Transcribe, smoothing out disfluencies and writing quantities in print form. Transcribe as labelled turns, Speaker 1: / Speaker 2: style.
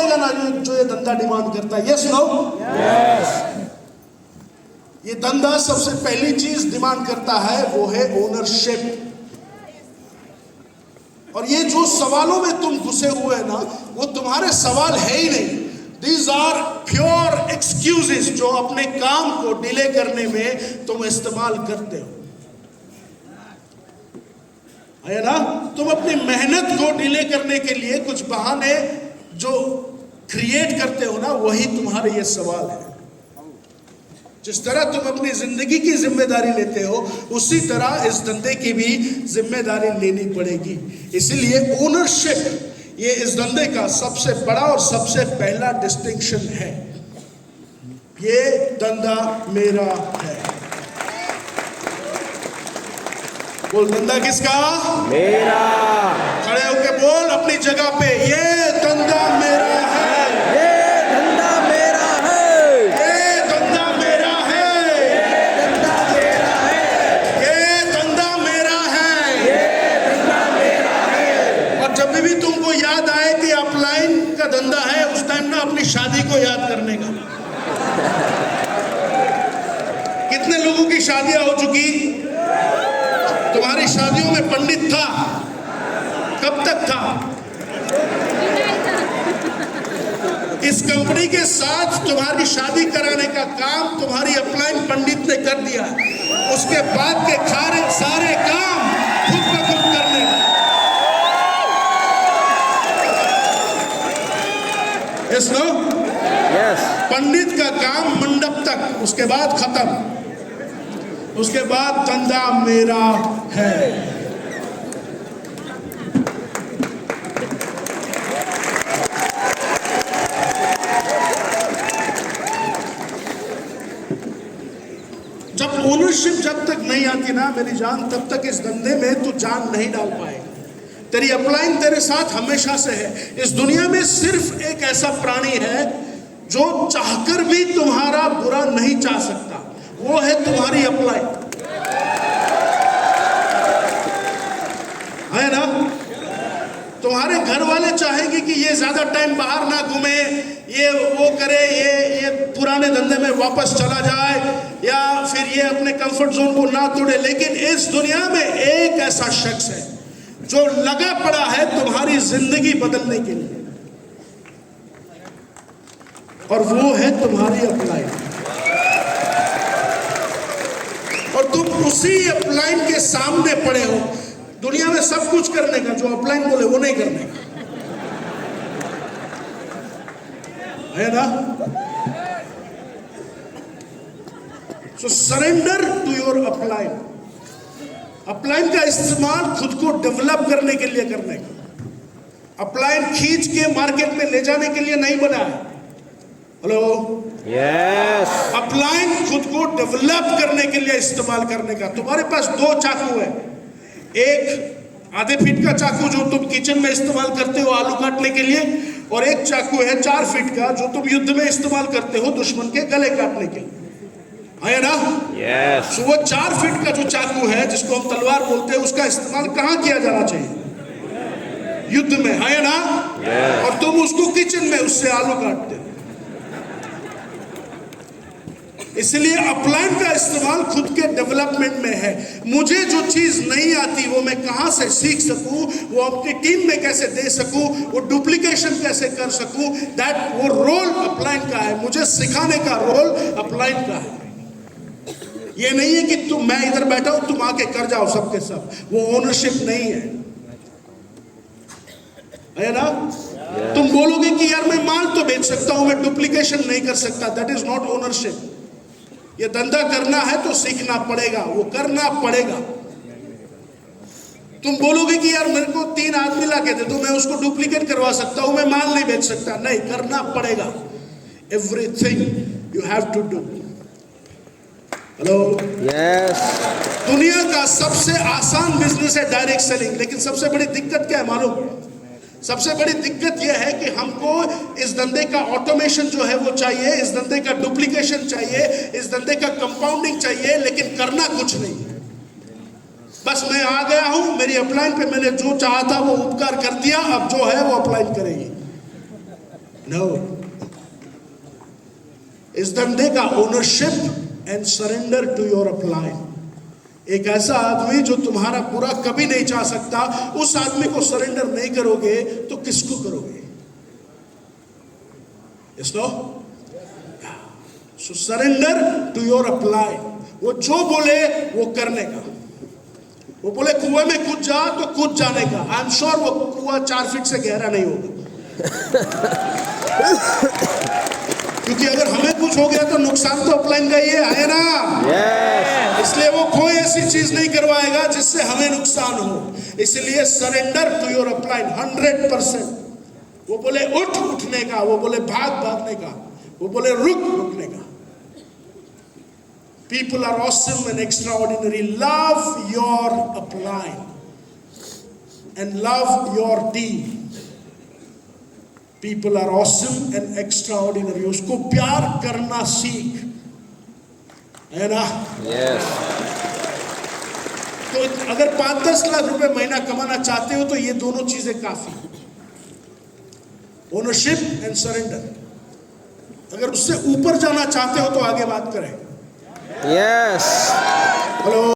Speaker 1: होगा ना जो ये धंधा डिमांड करता है। Yes no? ये धंधा सबसे पहली चीज डिमांड करता है वो है ओनरशिप। और ये जो सवालों में तुम घुसे हुए हैं ना, वो तुम्हारे सवाल है ही नहीं। These are pure excuses जो अपने काम को डिले करने में तुम इस्तेमाल करते हो, है ना? तुम अपनी मेहनत को डिले करने के लिए कुछ बहाने जो क्रिएट करते हो ना, वही तुम्हारे ये सवाल है। जिस तरह तुम अपनी जिंदगी की जिम्मेदारी लेते हो, उसी तरह इस धंधे की भी जिम्मेदारी लेनी पड़ेगी। इसीलिए ओनरशिप ये इस धंधे का सबसे बड़ा और सबसे पहला डिस्टिंक्शन है। ये धंधा मेरा है। बोल, धंधा किसका?
Speaker 2: मेरा।
Speaker 1: खड़े होके बोल अपनी जगह पे, ये धंधा मेरा है। धंधा है उस टाइम ना अपनी शादी को याद करने का। कितने लोगों की शादियां हो चुकी? तुम्हारी शादियों में पंडित था? कब तक था? इस कंपनी के साथ तुम्हारी शादी कराने का काम तुम्हारी अपलाइन पंडित ने कर दिया। उसके बाद के सारे काम खुद ब खुद करने का। Yes, no?
Speaker 2: Yes.
Speaker 1: पंडित का काम मंडप तक, उसके बाद खत्म। उसके बाद धंधा मेरा है। जब ओनरशिप जब तक नहीं आती ना मेरी जान, तब तक इस धंधे में तू जान नहीं डाल पाएगा। तेरी अपलाइन तेरे साथ हमेशा से है। इस दुनिया में सिर्फ एक ऐसा प्राणी है जो चाहकर भी तुम्हारा बुरा नहीं चाह सकता, वो है तुम्हारी अपलाइन, है ना? तुम्हारे घर वाले चाहेंगे कि ये ज्यादा टाइम बाहर ना घूमे, ये वो करे, ये पुराने धंधे में वापस चला जाए, या फिर ये अपने कंफर्ट जोन को ना तोड़े। लेकिन इस दुनिया में एक ऐसा शख्स है जो लगा पड़ा है तुम्हारी जिंदगी बदलने के लिए, और वो है तुम्हारी अपलाइन। और तुम उसी अपलाइन के सामने पड़े हो। दुनिया में सब कुछ करने का, जो अपलाइन बोले वो नहीं करने का, है ना? So surrender to your upline. Upline का इस्तेमाल खुद को डेवलप करने के लिए करने का। अपलाइन खींच के मार्केट में ले जाने के लिए नहीं बना है। हेलो?
Speaker 2: यस।
Speaker 1: अपलाइन खुद को डेवलप करने के लिए इस्तेमाल करने का। तुम्हारे पास दो चाकू है, एक आधे फीट का चाकू जो तुम किचन में इस्तेमाल करते हो आलू काटने के लिए, और एक चाकू है 4 फीट का जो तुम युद्ध में इस्तेमाल करते हो दुश्मन के गले काटने के लिए, है ना?
Speaker 2: Yes.
Speaker 1: वो 4 फीट का जो चाकू है जिसको हम तलवार बोलते हैं, उसका इस्तेमाल कहाँ किया जाना चाहिए? युद्ध में, है ना?
Speaker 2: Yes.
Speaker 1: और तुम उसको किचन में उससे आलू काटते हो। इसलिए अपलाइन का इस्तेमाल खुद के डेवलपमेंट में है। मुझे जो चीज नहीं आती वो मैं कहां से सीख सकूं, वो अपनी टीम में कैसे दे सकूं, वो डुप्लीकेशन कैसे कर सकूं, वो रोल अपलाइन का है। मुझे सिखाने का रोल अपलाइन का है। ये नहीं है कि मैं इधर बैठा हूं तुम आके कर जाओ सबके सब, वो ओनरशिप नहीं है ना? तुम बोलोगे कि यार मैं माल तो बेच सकता हूं, मैं डुप्लीकेशन नहीं कर सकता, दैट इज नॉट ओनरशिप। ये धंधा करना है तो सीखना पड़ेगा, वो करना पड़ेगा। तुम बोलोगे कि यार मेरे को 3 आदमी ला के दे दो, मैं उसको डुप्लीकेट करवा सकता हूं, मैं माल नहीं बेच सकता, नहीं, करना पड़ेगा। Everything you have to do. Hello?
Speaker 2: Yes.
Speaker 1: दुनिया का सबसे आसान बिजनेस है डायरेक्ट सेलिंग, लेकिन सबसे बड़ी दिक्कत क्या है मालूम? सबसे बड़ी दिक्कत यह है कि हमको इस धंधे का ऑटोमेशन जो है वो चाहिए, इस धंधे का डुप्लीकेशन चाहिए, इस धंधे का कंपाउंडिंग चाहिए, लेकिन करना कुछ नहीं। बस मैं आ गया हूं, मेरी अपलाइन पे मैंने जो चाहा था वो उपकार कर दिया, अब जो है वो अपलाइन करेगी, नो, इस धंधे का ownership and surrender to your upline. एक ऐसा आदमी जो तुम्हारा बुरा कभी नहीं चाह सकता, उस आदमी को सरेंडर नहीं करोगे तो किसको करोगे? Yes, no? So surrender to your upline. वो जो बोले वो करने का। वो बोले कुएं में कूद जा तो कूद जाने का। आई एम श्योर वो कुआं 4 फीट से गहरा नहीं होगा, क्योंकि अगर हमें कुछ हो गया तो नुकसान तो अपलाइन का ही है ना?
Speaker 2: Yes.
Speaker 1: इसलिए वो कोई ऐसी चीज नहीं करवाएगा जिससे हमें नुकसान हो। इसलिए सरेंडर टू योर अपलाइन 100%। वो बोले उठने का, वो बोले भागने का, वो बोले रुकने का। People are awesome and extraordinary. Love your upline and love your team. People are awesome and extraordinary. उसको प्यार करना सीख, है ना?
Speaker 2: Yes.
Speaker 1: तो अगर 5-10 लाख रुपए महीना कमाना चाहते हो तो ये दोनों चीजें काफी, ओनरशिप एंड सरेंडर। अगर उससे ऊपर जाना चाहते हो तो आगे बात करें।
Speaker 2: Yes.
Speaker 1: हेलो।